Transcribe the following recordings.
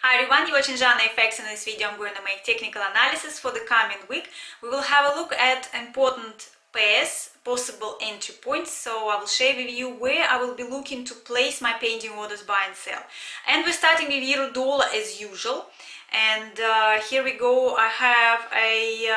Hi everyone, you're watching Jana FX, and in this video I'm going to make technical analysis for the coming week. We will have a look at important pairs, possible entry points, so I will share with you where I will be looking to place my pending orders buy and sell. And we're starting with euro dollar as usual. And here we go. I have a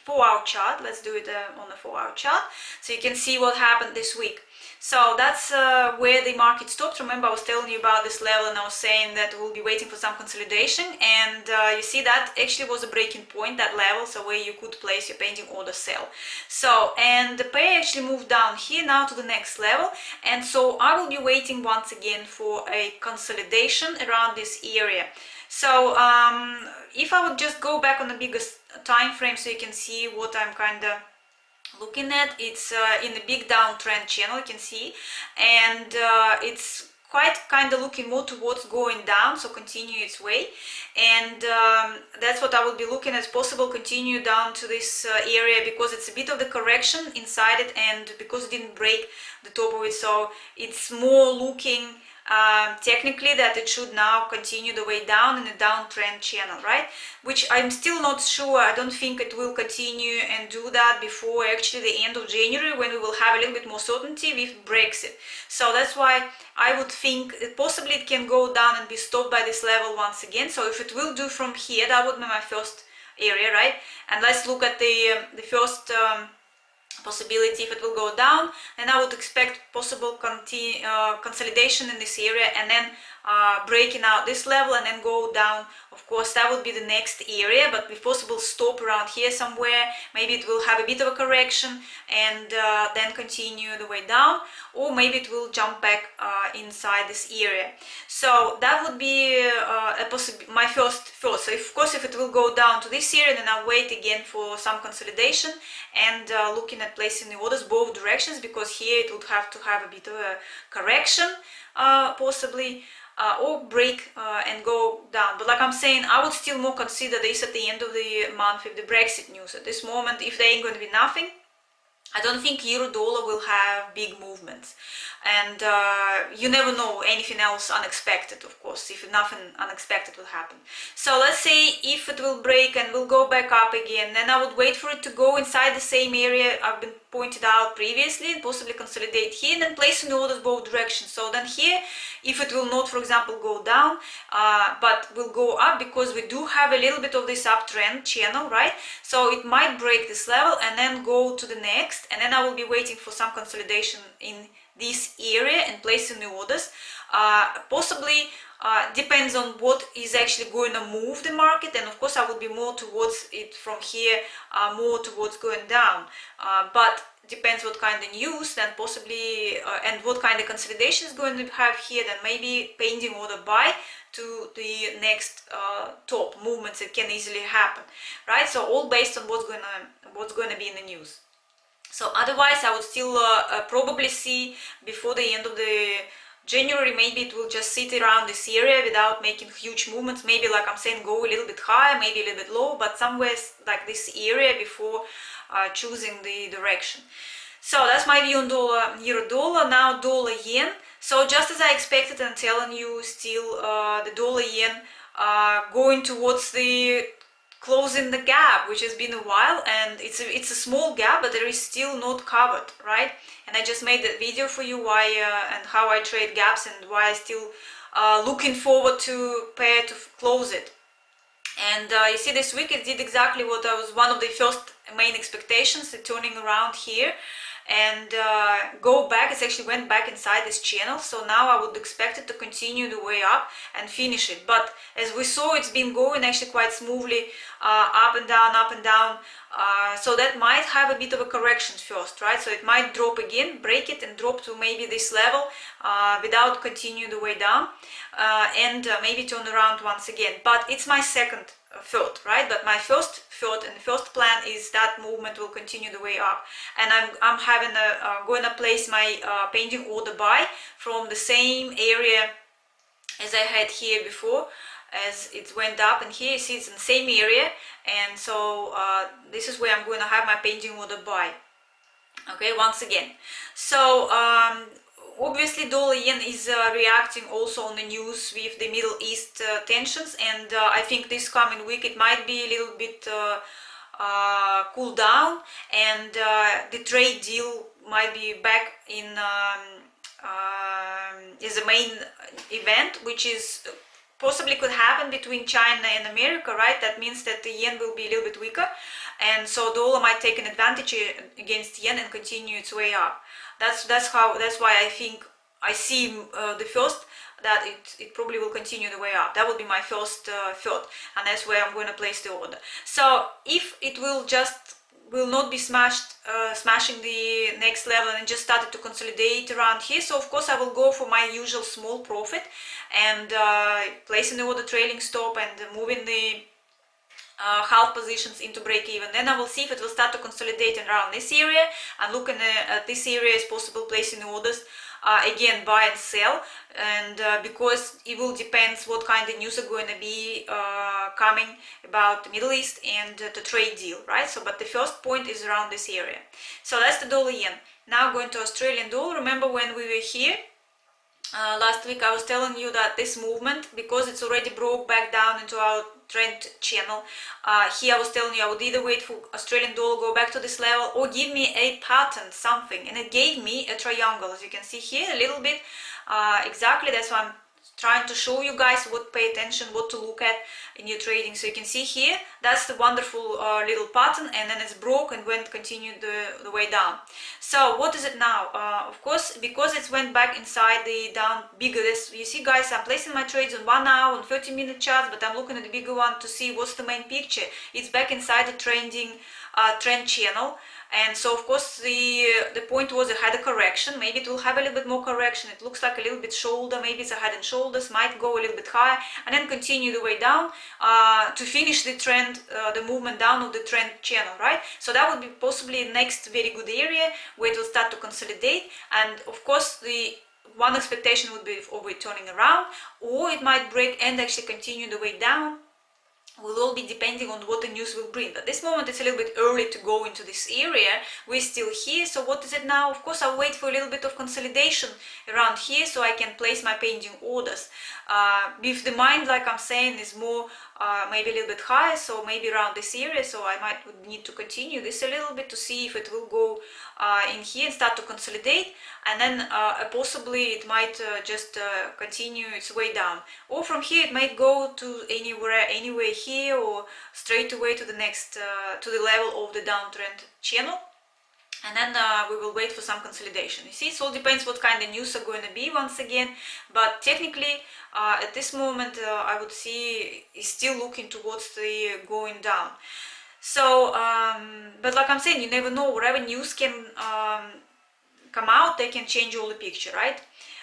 4-hour chart. Let's do it on a 4-hour chart so you can see what happened this week. So that's where the market stopped. Remember, I was telling you about this level and I was saying that we'll be waiting for some consolidation, and you see that actually was a breaking point, that level, so where you could place your pending order sell. So, and the pair actually moved down here now to the next level, and so I will be waiting once again for a consolidation around this area. So if I would just go back on the biggest time frame so you can see what I'm kind of looking at, it's in the big downtrend channel, you can see, and it's quite kind of looking more towards going down, so continue its way, and that's what I will be looking at, possible continue down to this area, because it's a bit of the correction inside it, and because it didn't break the top of it, so it's more looking technically that it should now continue the way down in a downtrend channel, right? Which I'm still not sure. I don't think it will continue and do that before actually the end of January, when we will have a little bit more certainty with Brexit. So that's why I would think that possibly it can go down and be stopped by this level once again. So if it will do from here, that would be my first area, right? And let's look at the first possibility. If it will go down, then I would expect possible consolidation in this area, and then breaking out this level and then go down. Of course, that would be the next area, but with possible stop around here somewhere. Maybe it will have a bit of a correction and then continue the way down, or maybe it will jump back inside this area. So that would be my first thought. So of course, if it will go down to this area, then I'll wait again for some consolidation and looking at placing the orders both directions, because here it would have to have a bit of a correction possibly, or break and go down. But like I'm saying, I would still more consider this at the end of the month with the Brexit news. At this moment, if there ain't going to be nothing, I don't think euro dollar will have big movements, and you never know anything else unexpected, of course, if nothing unexpected will happen. So let's say if it will break and will go back up again, then I would wait for it to go inside the same area I've been pointed out previously, and possibly consolidate here, and then place in orders both directions. So then here, if it will not, for example, go down, but will go up, because we do have a little bit of this uptrend channel, right? So it might break this level and then go to the next, and then I will be waiting for some consolidation in this area and placing the orders. Possibly depends on what is actually going to move the market, and of course I will be more towards it from here, more towards going down, but depends what kind of news, then possibly and what kind of consolidation is going to have here, then maybe pending order buy to the next top movements that can easily happen, right? So all based on what's going to be in the news. So otherwise I would still probably see before the end of the January, maybe it will just sit around this area without making huge movements. Maybe, like I'm saying, go a little bit higher, maybe a little bit low, but somewhere like this area before choosing the direction. So that's my view on dollar, euro dollar. Now dollar yen. So just as I expected, and telling you, still the dollar yen going towards the closing the gap, which has been a while, and it's a small gap, but there is still not covered, right? And I just made that video for you why and how I trade gaps, and why I still looking forward to pair to close it. And you see, this week it did exactly what I was one of the first main expectations, the turning around here and go back. It actually went back inside this channel, so now I would expect it to continue the way up and finish it. But as we saw, it's been going actually quite smoothly, up and down, so that might have a bit of a correction first, right? So it might drop again, break it and drop to maybe this level without continue the way down, and maybe turn around once again. But it's my second thought, right? But my first thought and first plan is that movement will continue the way up, and I'm having going to place my pending order buy from the same area as I had here before, as it went up, and here you see it's in the same area, and so this is where I'm going to have my pending order buy. Okay, once again. So obviously dollar yen is reacting also on the news with the Middle East tensions, and I think this coming week it might be a little bit cool down, and the trade deal might be back in is the main event, which is possibly could happen between China and America, right? That means that the yen will be a little bit weaker, and so dollar might take an advantage against yen and continue its way up. That's why I think I see the first that it probably will continue the way up. That would be my first thought, and that's where I'm going to place the order. So if it will not be smashing the next level and just started to consolidate around here, so of course I will go for my usual small profit and placing the order trailing stop and moving the half positions into break even. Then I will see if it will start to consolidate around this area, and looking at this area is possible placing orders again, buy and sell, and because it will depend what kind of news are going to be coming about the Middle East and the trade deal, right? So but the first point is around this area. So that's the dollar yen. Now going to Australian dollar. Remember when we were here last week, I was telling you that this movement, because it's already broke back down into our trend channel, here I was telling you I would either wait for Australian dollar go back to this level or give me a pattern, something, and it gave me a triangle, as you can see here a little bit. Exactly, that's why I'm trying to show you guys what pay attention, what to look at in your trading. So you can see here, that's the wonderful little pattern, and then it's broke and continued the way down. So what is it now? Of course, because it went back inside the down bigger, this, you see guys, I'm placing my trades on 1 hour and 30-minute charts, but I'm looking at the bigger one to see what's the main picture. It's back inside the trend channel. And so of course the point was it had a correction. Maybe it will have a little bit more correction. It looks like a little bit shoulder, maybe it's a head and shoulders, might go a little bit higher and then continue the way down to finish the trend, the movement down of the trend channel, right? So that would be possibly next very good area where it will start to consolidate. And of course the one expectation would be of it turning around, or it might break and actually continue the way down. Will all be depending on what the news will bring. At this moment it's a little bit early to go into this area. We're still here, so what is it now? Of course I'll wait for a little bit of consolidation around here so I can place my pending orders. With the mind, like I'm saying, is more maybe a little bit higher, so maybe around this area, so I might need to continue this a little bit to see if it will go in here and start to consolidate, and then possibly it might just continue its way down, or from here it might go to anywhere here or straight away to the next to the level of the downtrend channel, and then we will wait for some consolidation. You see, it all depends what kind of news are going to be once again, but technically at this moment I would see is still looking towards the going down. So but like I'm saying, you never know, whatever news can come out, they can change all the picture, right?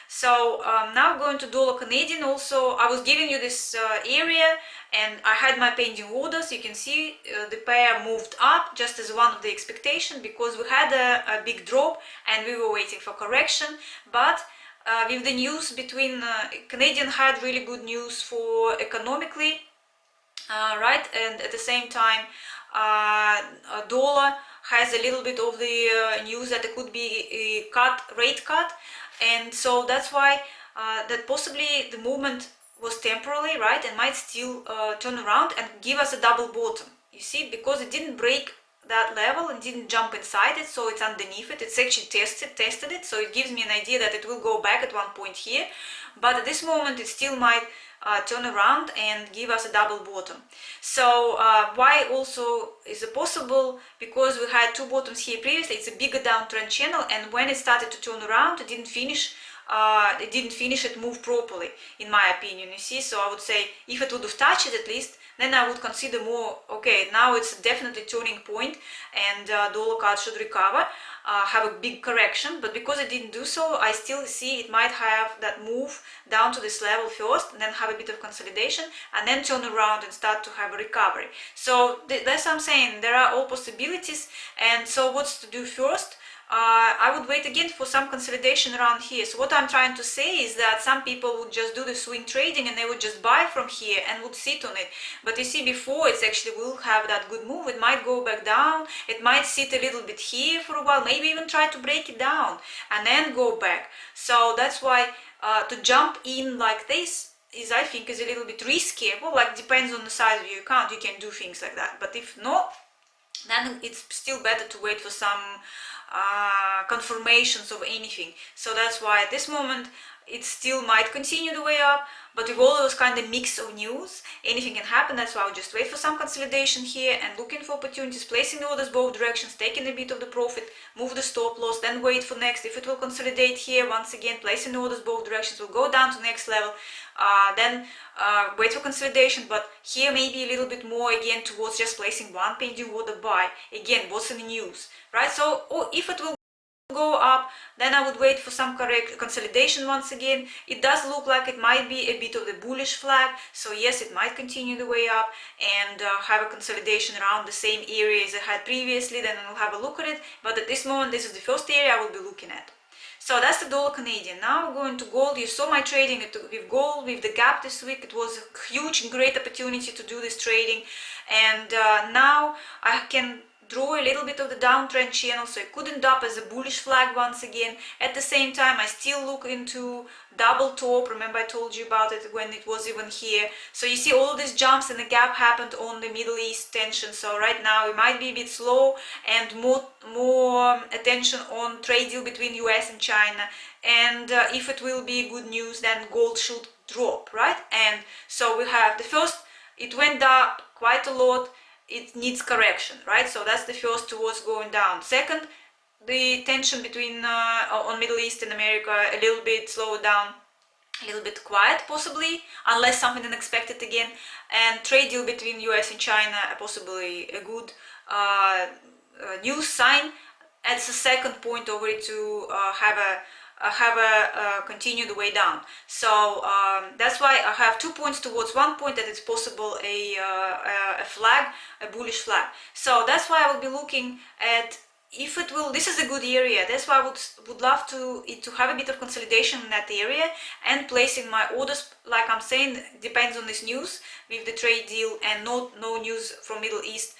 So now going to dollar Canadian. Also I was giving you this area and I had my pending orders. You can see the pair moved up just as one of the expectation, because we had a big drop and we were waiting for correction. But with the news between Canadian had really good news for economically, right, and at the same time dollar has a little bit of the news that there could be a rate cut, and so that's why that possibly the movement was temporary, right, and might still turn around and give us a double bottom. You see, because it didn't break that level and didn't jump inside it, so it's underneath it. It's actually tested it, so it gives me an idea that it will go back at one point here, but at this moment it still might turn around and give us a double bottom. So why also is it possible? Because we had two bottoms here previously. It's a bigger downtrend channel, and when it started to turn around, it didn't finish it move properly, in my opinion. You see, so I would say if it would have touched it at least, then I would consider more, okay, now it's definitely turning point and dollar card should recover, have a big correction. But because it didn't do so, I still see it might have that move down to this level first and then have a bit of consolidation and then turn around and start to have a recovery. So that's what I'm saying, there are all possibilities. And so what's to do first? I would wait again for some consolidation around here. So what I'm trying to say is that some people would just do the swing trading and they would just buy from here and would sit on it. But you see, before it's actually will have that good move, it might go back down, it might sit a little bit here for a while, maybe even try to break it down and then go back. So that's why to jump in like this is, I think, is a little bit risky. Well, like, depends on the size of your account, you can do things like that. But if not, then it's still better to wait for some confirmations of anything. So that's why at this moment it still might continue the way up, but with all those kind of mix of news, anything can happen. That's why I'll just wait for some consolidation here and looking for opportunities, placing the orders both directions, taking a bit of the profit, move the stop loss, then wait for next. If it will consolidate here, once again placing the orders both directions, will go down to next level, then wait for consolidation, but here maybe a little bit more again towards just placing one pending order buy. Again, what's in the news, right? So, or if it will go up, then I would wait for some correct consolidation once again. It does look like it might be a bit of the bullish flag, so yes, it might continue the way up and have a consolidation around the same area as it had previously. Then we'll have a look at it, but at this moment this is the first area I will be looking at. So that's the dollar Canadian. Now we're going to gold. You saw my trading with gold, with the gap this week. It was a huge and great opportunity to do this trading, and now I can draw a little bit of the downtrend channel, so it could end up as a bullish flag once again. At the same time, I still look into double top. Remember I told you about it when it was even here. So you see all these jumps and the gap happened on the Middle East tension. So right now it might be a bit slow and more attention on trade deal between US and China. And if it will be good news, then gold should drop, right? And so we have the first, it went up quite a lot. It needs correction, right? So that's the first towards going down. Second, the tension between on Middle East and America a little bit slowed down, a little bit quiet possibly, unless something unexpected again. And trade deal between US and China, possibly a good news sign. That's the second point over it to continue the way down. So that's why I have 2 points towards 1 point that it's possible a flag, a bullish flag. So that's why I will be looking at if it will. This is a good area. That's why I would love to have a bit of consolidation in that area and placing my orders. Like I'm saying, depends on this news with the trade deal and no news from Middle East.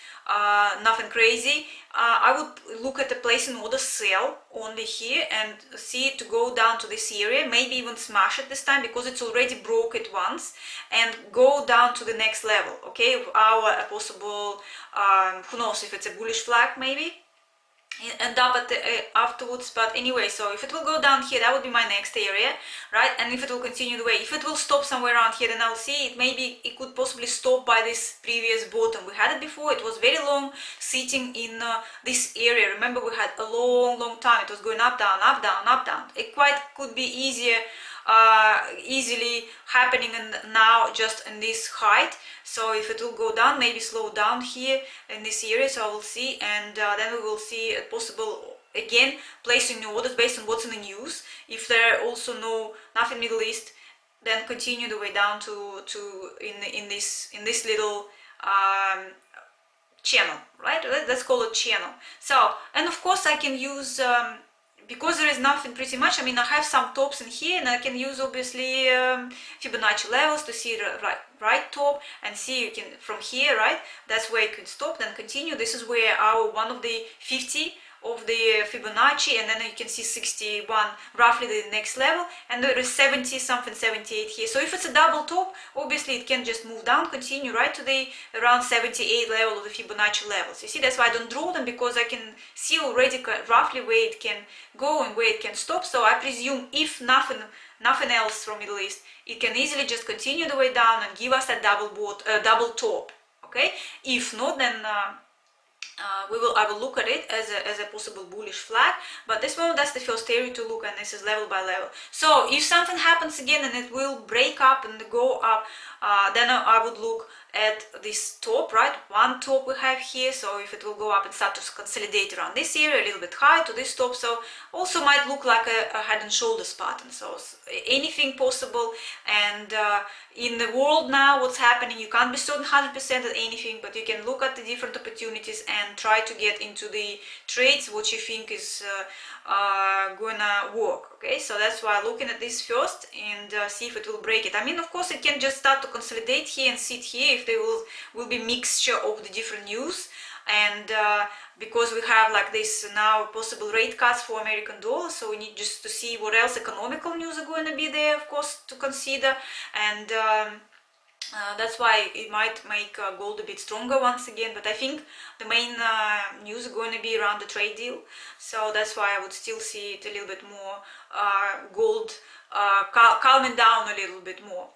Nothing crazy. I would look at the placing order sell only here and see it to go down to this area, maybe even smash it this time because it's already broke it once, and go down to the next level. Okay, our possible who knows if it's a bullish flag, maybe end up at the afterwards. But anyway, so if it will go down here, that would be my next area, right? And if it will continue the way, if it will stop somewhere around here, then I'll see it. Maybe it could possibly stop by this previous bottom. We had it before. It was very long, sitting in this area. Remember, we had a long time. It was going up, down, up, down, up, down. It quite could be easily happening, and now just in this height. So if it will go down, maybe slow down here in this area, so I will see, and then we will see a possible, again, placing new orders based on what's in the news. If there are also nothing Middle East, then continue the way down to in this little channel, right? Let's call it channel. So, and of course I can use because there is nothing pretty much. I mean, I have some tops in here, and I can use obviously Fibonacci levels to see the right top and see you can from here, right? That's where you can stop, then continue. This is where our one of the 50 of the Fibonacci, and then you can see 61 roughly the next level, and there is 70 something, 78 here. So if it's a double top, obviously it can just move down, continue right to the around 78 level of the Fibonacci levels. You see, that's why I don't draw them, because I can see already roughly where it can go and where it can stop. So I presume if nothing else from Middle East, it can easily just continue the way down and give us a double top. Okay, if not, then I will look at it as a possible bullish flag. But this moment, that's the first area to look, and this is level by level. So if something happens again and it will break up and go up, then I would look at this top, right? One top we have here, so if it will go up and start to consolidate around this area, a little bit high to this top, so also might look like a head and shoulders pattern. So anything possible, and in the world now, what's happening, you can't be certain 100% at anything, but you can look at the different opportunities and try to get into the trades what you think is gonna work. Okay, so that's why looking at this first and see if it will break it. I mean, of course, it can just start to consolidate here and sit here if there will be mixture of the different news, and because we have like this now possible rate cuts for American dollar, so we need just to see what else economical news are going to be there, of course, to consider, and that's why it might make gold a bit stronger once again. But I think the main news is going to be around the trade deal, so that's why I would still see it a little bit more gold calming down a little bit more.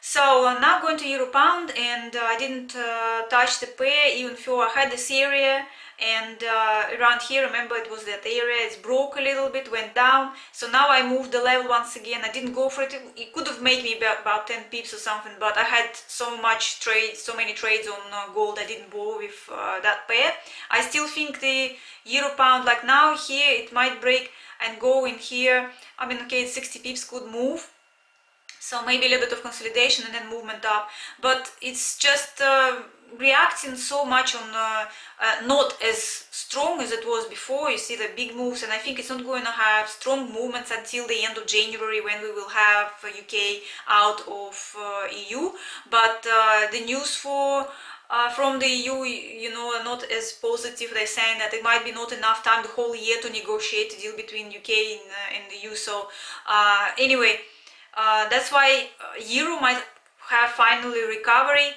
So now going to euro pound, and I didn't touch the pair even though I had this area, and around here, remember, it was that area, it's broke a little bit, went down, so now I moved the level once again. I didn't go for it. It could have made me about 10 pips or something, but I had so many trades on gold, I didn't bother with that pair. I still think the euro pound, like now here, it might break and go in here. I mean, okay, 60 pips could move, so maybe a little bit of consolidation and then movement up, but it's just reacting so much on not as strong as it was before. You see the big moves, and I think it's not going to have strong movements until the end of January, when we will have UK out of EU. But the news from the EU, you know, are not as positive. They're saying that it might be not enough time the whole year to negotiate a deal between UK and the EU. So anyway, that's why euro might have finally recovery.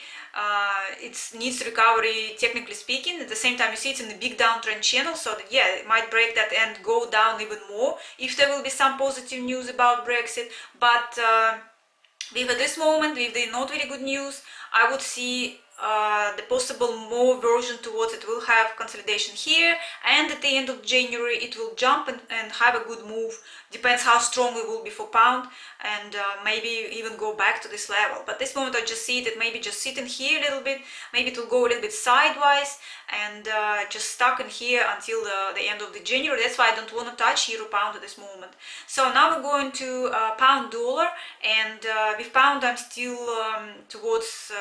It needs recovery, technically speaking. At the same time, you see it's in the big downtrend channel, so that, yeah, it might break that and go down even more if there will be some positive news about Brexit. But with at this moment, with the not very good news, I would see the possible more version towards it will have consolidation here, and at the end of January it will jump and have a good move. Depends how strong it will be for pound, and maybe even go back to this level. But this moment I just see it maybe just sitting here a little bit. Maybe it will go a little bit sideways and just stuck in here until the end of the January. That's why I don't want to touch euro pound at this moment. So now we're going to pound dollar, and with pound I'm still towards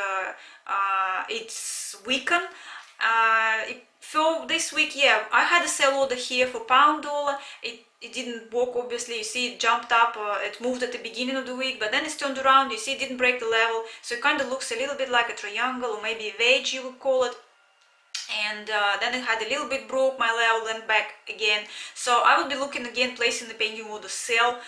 its weaken. For this week, yeah, I had a sell order here for pound dollar. It didn't work, obviously. You see it jumped up, it moved at the beginning of the week, but then it's turned around. You see it didn't break the level, so it kind of looks a little bit like a triangle, or maybe a wedge you would call it. And then it had a little bit broke my level, then back again. So I will be looking again, placing the pending order sell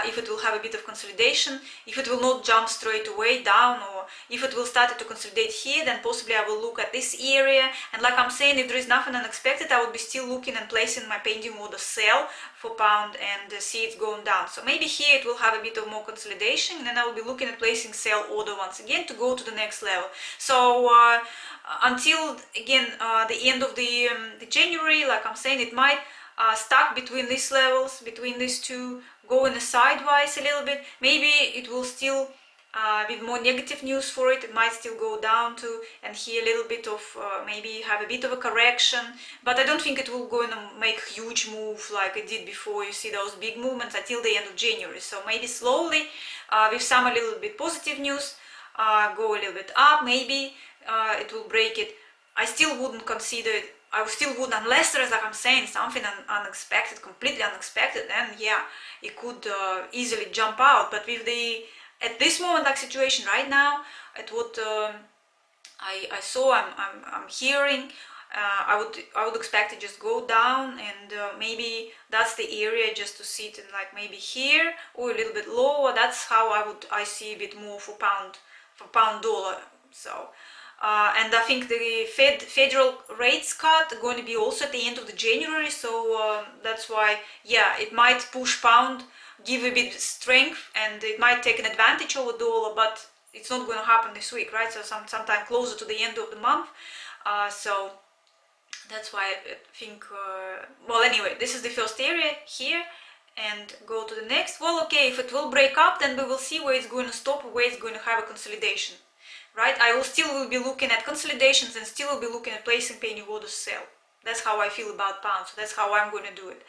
if it will have a bit of consolidation. If it will not jump straight away down, or if it will start to consolidate here, then possibly I will look at this area. And like I'm saying, if there is nothing unexpected, I will be still looking and placing my pending order sell for pound and see it going down. So maybe here it will have a bit of more consolidation, and then I will be looking at placing sell order once again to go to the next level. So until again the end of the January, like I'm saying, it might stuck between these levels, between these two, go in a sideways a little bit. Maybe it will still with more negative news for it, it might still go down to, and here a little bit of maybe have a bit of a correction, but I don't think it will go and make huge move like it did before. You see those big movements until the end of January. So maybe slowly with some a little bit positive news, go a little bit up. Maybe it will break it. I still wouldn't consider it. I still would, unless there is, like I'm saying, something unexpected, completely unexpected, then yeah, it could easily jump out. But with the, at this moment, like situation right now, at what I saw, I'm hearing, I would expect it just go down, and maybe that's the area just to sit in, like maybe here or a little bit lower. That's how I see a bit more for pound dollar. So. And I think the federal rates cut are going to be also at the end of the January, so that's why, yeah, it might push pound, give a bit strength, and it might take an advantage over dollar, but it's not going to happen this week, right? So sometime closer to the end of the month. So that's why I think, well, anyway, this is the first area here, and go to the next. Well, okay, if it will break up, then we will see where it's going to stop, where it's going to have a consolidation. right? I will still be looking at consolidations and still will be looking at placing pending orders sell. That's how I feel about pound, so that's how I'm going to do it.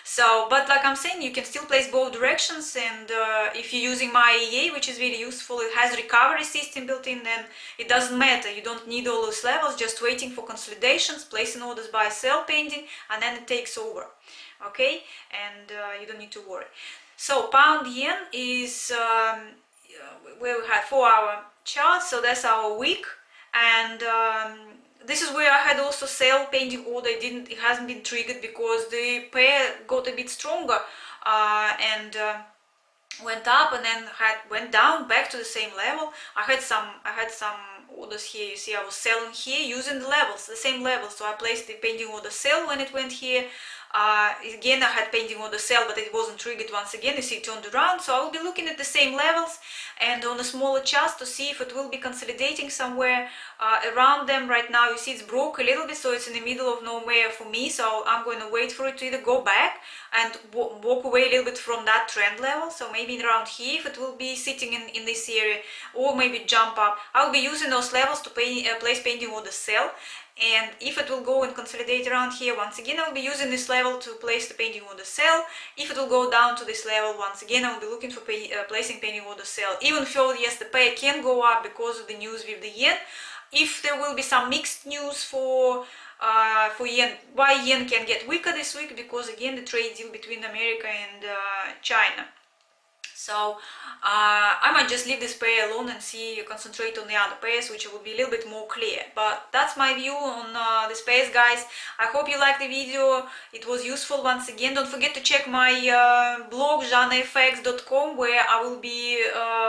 So, but like I'm saying, you can still place both directions, and if you're using my EA, which is very useful, it has recovery system built in, then it doesn't matter. You don't need all those levels, just waiting for consolidations, placing orders buy sell pending, and then it takes over. Okay, and you don't need to worry. So pound yen is where we had 4-hour chart, so that's our week, and this is where I had also sell pending order. It hasn't been triggered because the pair got a bit stronger and went up and then went down back to the same level. I had some orders here. You see, I was selling here using the same levels. So I placed the pending order sell when it went here. Again, I had pending order sell, but it wasn't triggered once again. You see, it turned around. So I will be looking at the same levels and on a smaller chart to see if it will be consolidating somewhere around them. Right now, you see it's broke a little bit, so it's in the middle of nowhere for me. So I'm going to wait for it to either go back and walk away a little bit from that trend level. So maybe around here, if it will be sitting in this area, or maybe jump up. I'll be using those levels to place pending order sell. And if it will go and consolidate around here, once again I'll be using this level to place the pending order sell. If it will go down to this level, once again I'll be looking for placing pending order sell. Even though yes, the pair can go up because of the news with the yen. If there will be some mixed news for yen, why yen can get weaker this week, because again the trade deal between America and China. So I might just leave this pair alone and concentrate on the other pairs, which will be a little bit more clear. But that's my view on this pairs, guys. I hope you liked the video. It was useful once again. Don't forget to check my blog, janefx.com, where I will be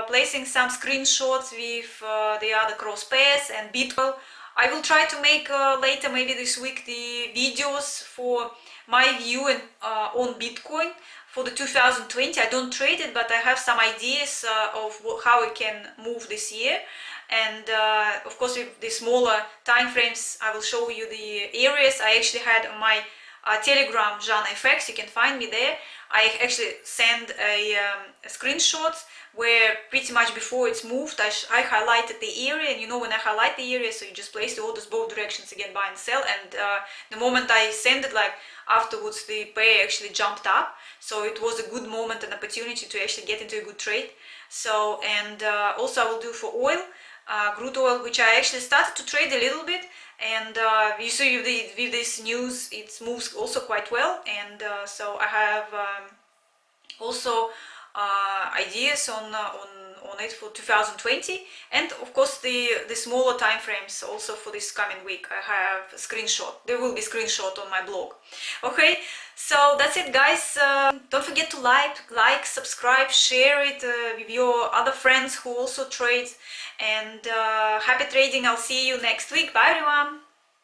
placing some screenshots with the other cross pairs and Bitcoin. I will try to make later, maybe this week, the videos for my view on Bitcoin for the 2020. I don't trade it, but I have some ideas of how it can move this year. And of course, with the smaller time frames, I will show you the areas. I actually had on my Telegram, JanFX, you can find me there. I actually send a screenshot where pretty much before it's moved, I highlighted the area, and you know when I highlight the area, so you just place the orders both directions again, buy and sell, and the moment I send it, like afterwards the pair actually jumped up, so it was a good moment and opportunity to actually get into a good trade. So, and also I will do for oil, crude oil, which I actually started to trade a little bit, and you see with this news it moves also quite well, and so I have also ideas on it for 2020, and of course the smaller time frames also for this coming week. I have a screenshot. There will be screenshot on my blog. Okay, so that's it, guys. Don't forget to like, subscribe, share it with your other friends who also trade, and happy trading. I'll see you next week. Bye everyone.